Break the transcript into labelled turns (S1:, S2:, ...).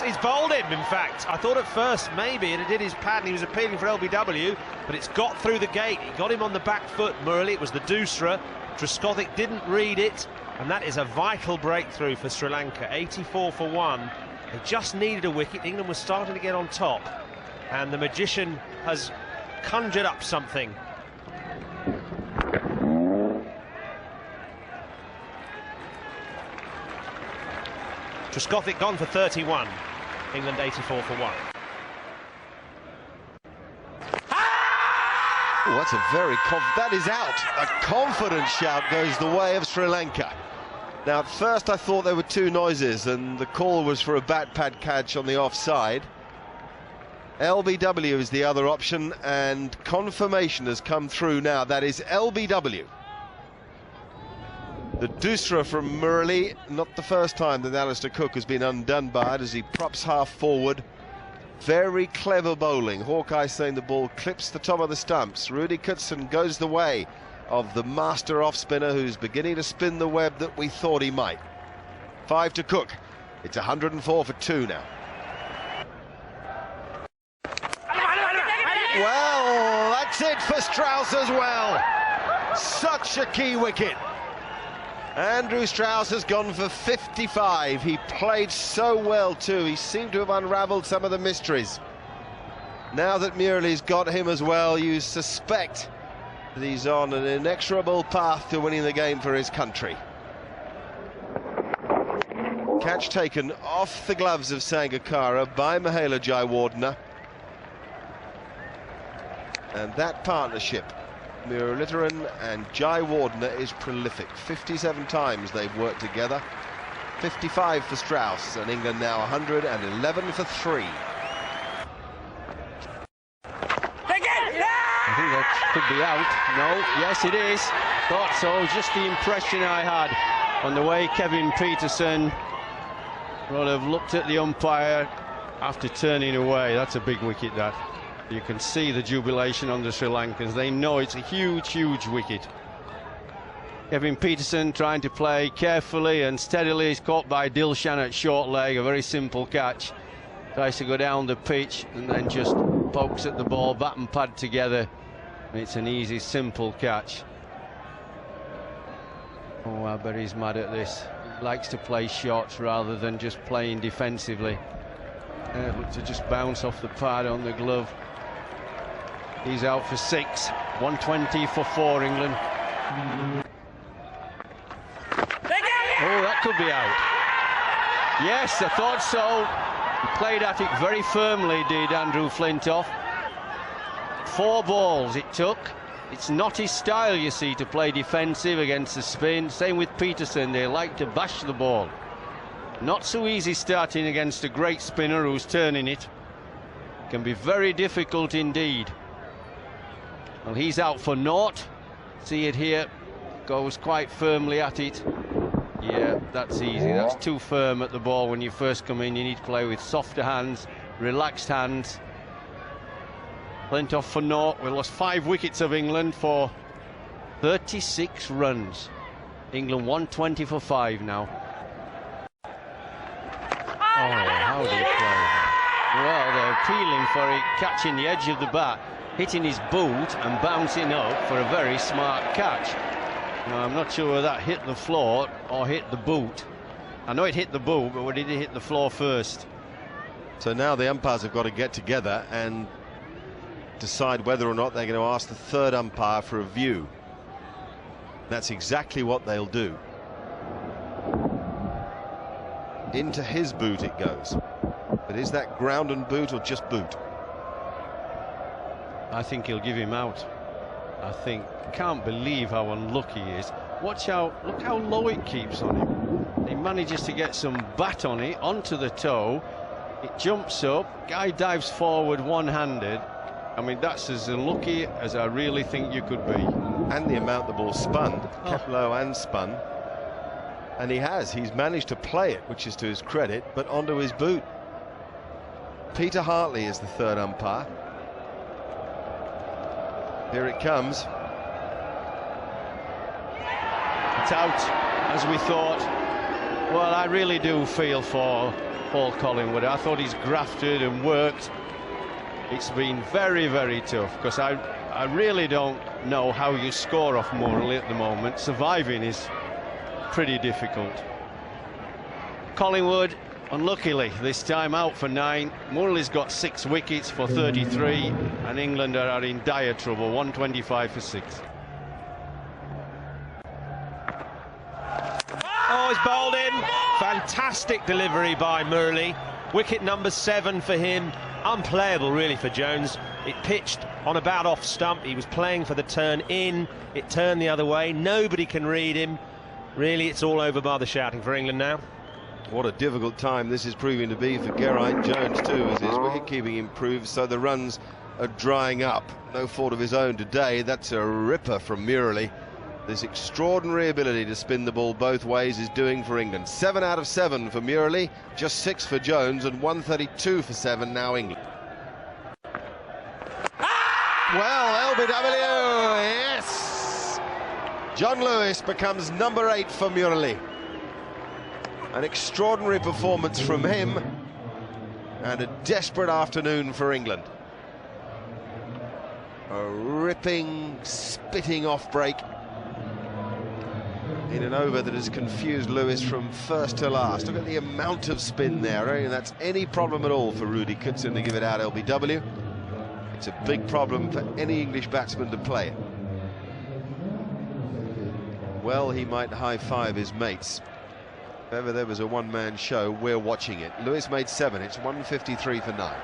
S1: He's bowled him, in fact. I thought at first maybe it did his pad and he was appealing for LBW, but it's got through the gate. He got him on the back foot, Murali. It was the Dusra. Trescothick didn't read it, and that is a vital breakthrough for Sri Lanka. 84 for 1. They just needed a wicket. England was starting to get on top, and the magician has conjured up something. Trescothick gone for 31. England 84 for 1.
S2: Oh, that's a very that is out. A confident shout goes the way of Sri Lanka. Now, at first I thought there were two noises, and the call was for a bat pad catch on the offside. LBW is the other option, and confirmation has come through now. That is LBW. The Dusra from Murali, not the first time that Alistair Cook has been undone by it as he props half forward. Very clever bowling. Hawkeye saying the ball clips the top of the stumps. Rudy Kutson goes the way of the master off-spinner who's beginning to spin the web that we thought he might. 5 to Cook. It's 104 for 2 now. Well, that's it for Strauss as well. Such a key wicket. Andrew Strauss has gone for 55. He played so well too. He seemed to have unravelled some of the mysteries. Now that Murali's got him as well, you suspect that he's on an inexorable path to winning the game for his country. Catch taken off the gloves of Sangakkara by Mahela Jayawardena. And that partnership, Muralitharan and Jayawardena, is prolific. 57 times they've worked together. 55 for Strauss, and England now 111 for 3.
S3: I think that could be out. No, yes it is. Thought so. Just the impression I had on the way Kevin Peterson would have looked at the umpire after turning away. That's a big wicket, that. You can see the jubilation on the Sri Lankans. They know it's a huge, huge wicket. Kevin Peterson trying to play carefully and steadily. He's caught by Dilshan at short leg, a very simple catch. Tries to go down the pitch and then just pokes at the ball, bat and pad together. And it's an easy, simple catch. Oh, I bet he's mad at this. He likes to play shots rather than just playing defensively. To just bounce off the pad on the glove. He's out for 6. 120 for 4, England. Oh, that could be out. Yes, I thought so. He played at it very firmly, did Andrew Flintoff. 4 balls it took. It's not his style, you see, to play defensive against the spin. Same with Peterson, they like to bash the ball. Not so easy starting against a great spinner who's turning it. Can be very difficult indeed. Well, he's out for naught. See it here. Goes quite firmly at it. Yeah, that's easy. That's too firm at the ball when you first come in. You need to play with softer hands, relaxed hands. Flintoff for naught. We lost 5 wickets of England for 36 runs. England 120 for 5 now. Oh, how do you play that? Well, they're appealing for it, catching the edge of the bat, hitting his boot and bouncing up for a very smart catch. Now, I'm not sure whether that hit the floor or hit the boot. I know it hit the boot, but did it hit the floor first?
S2: So now the umpires have got to get together and decide whether or not they're going to ask the third umpire for a view. That's exactly what they'll do. Into his boot it goes. But is that ground and boot or just boot?
S3: I think he'll give him out. I think, can't believe how unlucky he is. Watch out, look how low it keeps on him. He manages to get some bat on it, onto the toe. It jumps up, guy dives forward one-handed. I mean, that's as unlucky as I really think you could be.
S2: And the amount the ball spun, kept low and spun. And he's managed to play it, which is to his credit, but onto his boot. Peter Hartley is the third umpire. Here it comes.
S3: It's out, as we thought. Well, I really do feel for Paul Collingwood. I thought he's grafted and worked. It's been very, very tough, because I really don't know how you score off Murali at the moment. Surviving is pretty difficult. Collingwood, unluckily, this time out for 9. Murali's got 6 wickets for 33, and England are in dire trouble, 125 for 6.
S1: Oh, he's bowled in. Fantastic delivery by Murali. Wicket number 7 for him. Unplayable, really, for Jones. It pitched on about off stump. He was playing for the turn in. It turned the other way. Nobody can read him. Really, it's all over by the shouting for England now.
S2: What a difficult time this is proving to be for Geraint Jones too, as his wicket-keeping improves, so the runs are drying up. No fault of his own today. That's a ripper from Murali. This extraordinary ability to spin the ball both ways is doing for England. 7 out of 7 for Murali, just 6 for Jones, and 132 for 7 now England. Well, LBW, yes! John Lewis becomes number 8 for Murali. An extraordinary performance from him, and a desperate afternoon for England. A ripping, spitting off break in an over that has confused Lewis from first to last. Look at the amount of spin there. I mean, that's any problem at all for Rudy Kutsin to give it out LBW. It's a big problem for any English batsman to play it. Well, he might high-five his mates. If ever there was a one-man show, we're watching it. Lewis made 7. It's 153 for 9.